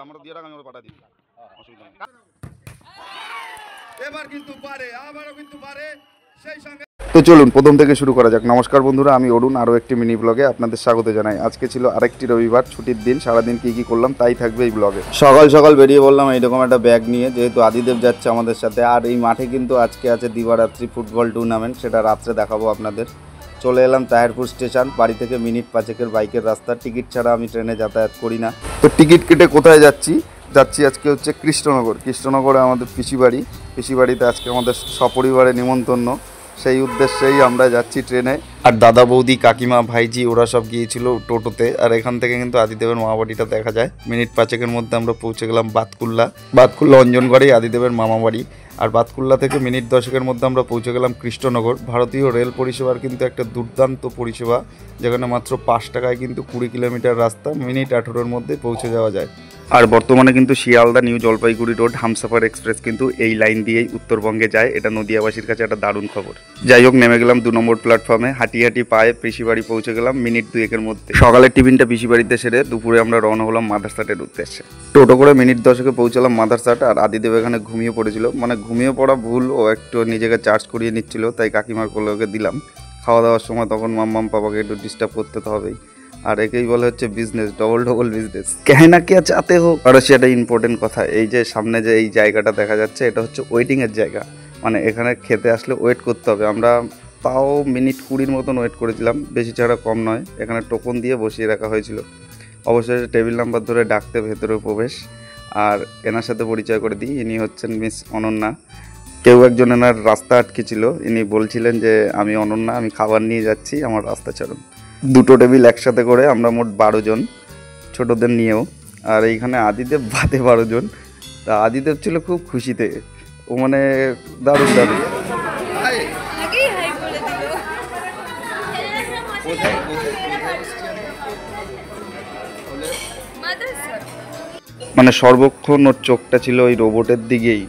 আমরা দিয়ে রাখ, আমি ওরা পাঠা দিই, অসুবিধা নেই। এবার কিন্তু পারে, আবারও কিন্তু পারে সেই সঙ্গে। তো চলুন প্রথম থেকে শুরু করা যাক। নমস্কার বন্ধুরা, আমি অরুণ, আরও একটি মিনি ব্লগে আপনাদের স্বাগত জানাই। আজকে ছিল আরেকটি রবিবার, ছুটির দিন। সারাদিন কী কী করলাম তাই থাকবে এই ব্লগে। সকাল সকাল বেরিয়ে বললাম এইরকম একটা ব্যাগ নিয়ে, যেহেতু আদিদেব যাচ্ছে আমাদের সাথে। আর এই মাঠে কিন্তু আজকে আছে দিবারাত্রি ফুটবল টুর্নামেন্ট, সেটা রাত্রে দেখাবো আপনাদের। চলে এলাম তাহিরপুর স্টেশন। বাড়ি থেকে মিনিট 5-এর বাইকের রাস্তা। টিকিট ছাড়া আমি ট্রেনে যাতায়াত করি না। তো টিকিট কেটে কোথায় যাচ্ছি আজকে হচ্ছে কৃষ্ণনগরে আমাদের পিসিবাড়িতে আজকে আমাদের সপরিবারে নিমন্ত্রণ। সেই উদ্দেশ্যেই আমরা যাচ্ছি ট্রেনে। আর দাদা বৌদি কাকিমা ভাইজি ওরা সব গিয়েছিল টোটোতে। আর এখান থেকে কিন্তু আদিদেবের মামাবাড়িটা দেখা যায়। মিনিট 5-এর মধ্যে আমরা পৌঁছে গেলাম বাতকুল্লা অঞ্জনগড়েই আদিদেবের মামাবাড়ি। আর বাতকুল্লা থেকে মিনিট 10-এর মধ্যে আমরা পৌঁছে গেলাম কৃষ্ণনগর। ভারতীয় রেল পরিষেবার কিন্তু একটা দুর্দান্ত পরিষেবা, যেখানে মাত্র 5 টাকায় কিন্তু 20 কিলোমিটার রাস্তা মিনিট 18-এর মধ্যে পৌঁছে যাওয়া যায়। আর বর্তমানে কিন্তু Sealdah new Jalpaiguri road Humsafar express কিন্তু এই লাইন দিয়েই উত্তরবঙ্গে যায়। এটা নদিয়াবাসীর কাছে একটা দারুণ খবর। যাই হোক, নেমে গেলাম 2 নম্বর প্ল্যাটফর্মে। হাঁটি পায়ে পিসিবাড়ি পৌঁছে গেলাম মিনিট 2-এর মধ্যে। সকালের টিফিনটা পিসিবাড়িতে সেরে দুপুরে আমরা রওনা হলাম মাদারসাটের উদ্দেশ্যে। টোটো করে মিনিট 10-এ পৌঁছালাম মাদারসাট। আর আদিদেব এখানে ঘুমিয়ে পড়েছিল, মানে ঘুমিয়ে পড়া ভুল, ও একটু নিজেকে চার্জ করিয়ে নিচ্ছিল, তাই কাকিমার কোলে ওকে দিলাম। খাওয়া দাওয়ার সময় তখন মাম্মাম পাপাকে একটু ডিস্টার্ব করতে তো হবেই। আর একেই বলে হচ্ছে বিজনেস, ডবল বিজনেস, কেনা কে চাতে হোক। আর সেটা ইম্পর্টেন্ট কথা, এই যে সামনে যে এই জায়গাটা দেখা যাচ্ছে, এটা হচ্ছে ওয়েটিংয়ের জায়গা। মানে এখানে খেতে আসলে ওয়েট করতে হবে। আমরা তাও মিনিট 20-এর মতন ওয়েট করেছিলাম, বেশি ছাড়া কম নয়। এখানে টোকন দিয়ে বসিয়ে রাখা হয়েছিল। অবশেষে টেবিল নাম্বার ধরে ডাকতে ভেতরে প্রবেশ। আর এনার সাথে পরিচয় করে দিই, ইনি হচ্ছেন মিস অনন্যা। কেউ একজন এনার রাস্তা আটকেছিল, ইনি বলছিলেন যে আমি অনন্যা, আমি খাবার নিয়ে যাচ্ছি, আমার রাস্তা ছাড়ুন। 2টো টেবিল একসাথে করে আমরা মোট 12 জন, ছোটদের নিয়েও। আর এইখানে আদিদেব বাদে 12 জন। তা আদিদেব ছিল খুব খুশিতে, ও মানে দারুণ। মানে সর্বক্ষণ ওর চোখটা ছিল ওই রোবটের দিকেই।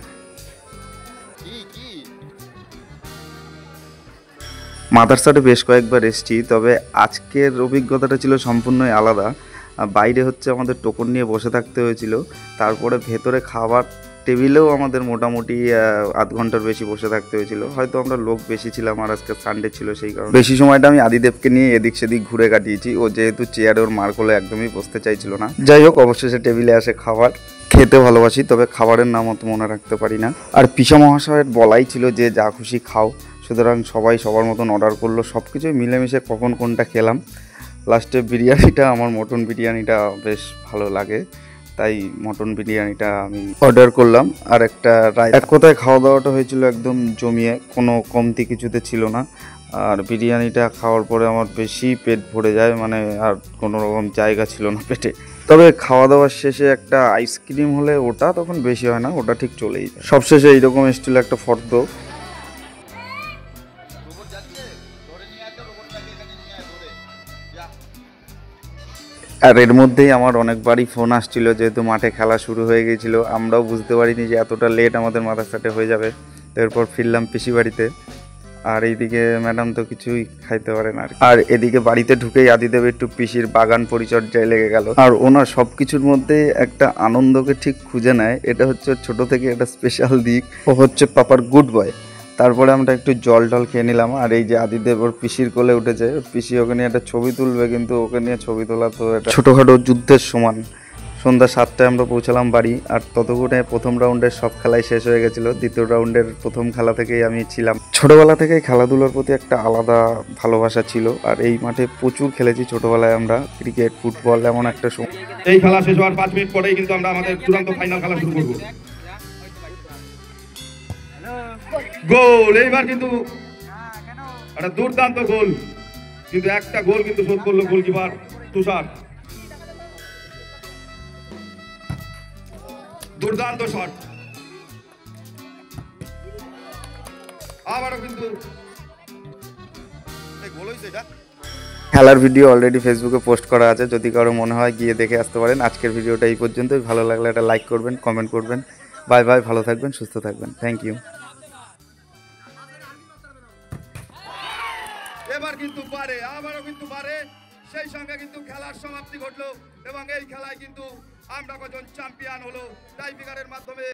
মাদারসাটে বেশ কয়েকবার এসেছি, তবে আজকের অভিজ্ঞতাটা ছিল সম্পূর্ণই আলাদা। বাইরে হচ্ছে আমাদের টোকন নিয়ে বসে থাকতে হয়েছিল, তারপরে ভেতরে খাবার টেবিলেও আমাদের মোটামুটি আধ ঘন্টার বেশি বসে থাকতে হয়েছিল। হয়তো আমরা লোক বেশি ছিলাম, আর আজকে সানডে ছিল, সেই কারণে বেশি সময়টা আমি আদিদেবকে নিয়ে এদিক সেদিক ঘুরে কাটিয়েছি। ও যেহেতু চেয়ারে ওর মার কোলে একদমই বসতে চাইছিল না। যাই হোক, অবশেষে টেবিলে আসে খাবার। খেতে ভালোবাসি, তবে খাবারের নাম অত মনে রাখতে পারি না। আর পিসা মহাশয়ের বলাই ছিল যে যা খুশি খাও, সুতরাং সবাই সবার মতন অর্ডার করলো। সব কিছুই মিলেমিশে কখন কোনটা খেলাম। লাস্টে বিরিয়ানিটা, আমার মটন বিরিয়ানিটা বেশ ভালো লাগে, তাই মটন বিরিয়ানিটা আমি অর্ডার করলাম। আর একটা এক কথায় খাওয়া দাওয়াটা হয়েছিল একদম জমিয়ে, কোনো কমতি কিছুতে ছিল না। আর বিরিয়ানিটা খাওয়ার পরে আমার বেশি পেট ভরে যায়, মানে আর কোনো রকম জায়গা ছিল না পেটে। তবে খাওয়া দাওয়ার শেষে একটা আইসক্রিম হলে ওটা তখন বেশি হয় না, ওটা ঠিক চলেই যায়। সবশেষে এইরকম এসেছিল একটা ফর্দ। আর এর মধ্যেই আমার অনেকবারই ফোন আসছিল, যেহেতু মাঠে খেলা শুরু হয়ে গিয়েছিল। আমরাও বুঝতে পারিনি যে এতটা লেট আমাদের মাদারসাটে হয়ে যাবে। এরপর ফিরলাম পিসিবাড়িতে। আর এইদিকে ম্যাডাম তো কিছুই খাইতে পারে না। আর এদিকে বাড়িতে ঢুকেই আদিদেব একটু পিসির বাগান পরিচর্যায় লেগে গেল। আর ওনার সব কিছুর মধ্যে একটা আনন্দকে ঠিক খুঁজে নেয়, এটা হচ্ছে ছোট থেকে একটা স্পেশাল দিক। ও হচ্ছে পাপার গুড বয়। তারপরে আমরা একটু জল খেয়ে নিলাম। আর এই যে আদিদেব ওর পিসির কোলে উঠেছে, পিসি ওকে নিয়ে একটা ছবি তুলবে, কিন্তু ওকে নিয়ে ছবি তোলা তো এটা ছোটোখাটো যুদ্ধের সমান। সন্ধ্যা 7টায় আমরা পৌঁছালাম বাড়ি। আর ততক্ষণে প্রথম রাউন্ডের সব খেলাই শেষ হয়ে গেছিলো। দ্বিতীয় রাউন্ডের প্রথম খেলা থেকেই আমি ছিলাম। ছোটোবেলা থেকেই খেলাধুলার প্রতি একটা আলাদা ভালোবাসা ছিল। আর এই মাঠে প্রচুর খেলেছি ছোটোবেলায় আমরা, ক্রিকেট, ফুটবল, এমন একটা সময়। এই খেলা শেষ হওয়ার 5 মিনিট পরেই কিন্তু আমরা আমাদের চূড়ান্ত ফাইনাল খেলা শুরু করব। গোল, এইবার কিন্তু একটা দুর্দান্ত গোল, কিন্তু একটা গোল কিন্তু শোধ করলো গোলকিপার তুষার। দুর্দান্ত শট, আবারও কিন্তু গোল হয়েছে। এটা খেলার ভিডিও অলরেডি ফেসবুকে পোস্ট করা আছে, যদি কারো মনে হয় গিয়ে দেখে আসতে পারেন। আজকের ভিডিওটা এই পর্যন্তই। ভালো লাগলে একটা লাইক করবেন, কমেন্ট করবেন। বাই বাই, ভালো থাকবেন, সুস্থ থাকবেন, থ্যাংক ইউ। এবার কিন্তু পারে, আবারও কিন্তু পারে, সেই সঙ্গে কিন্তু খেলার সমাপ্তি ঘটলো এবং এই খেলায় কিন্তু আমরা কজন চ্যাম্পিয়ন হলো টাইব্রেকারের মাধ্যমে।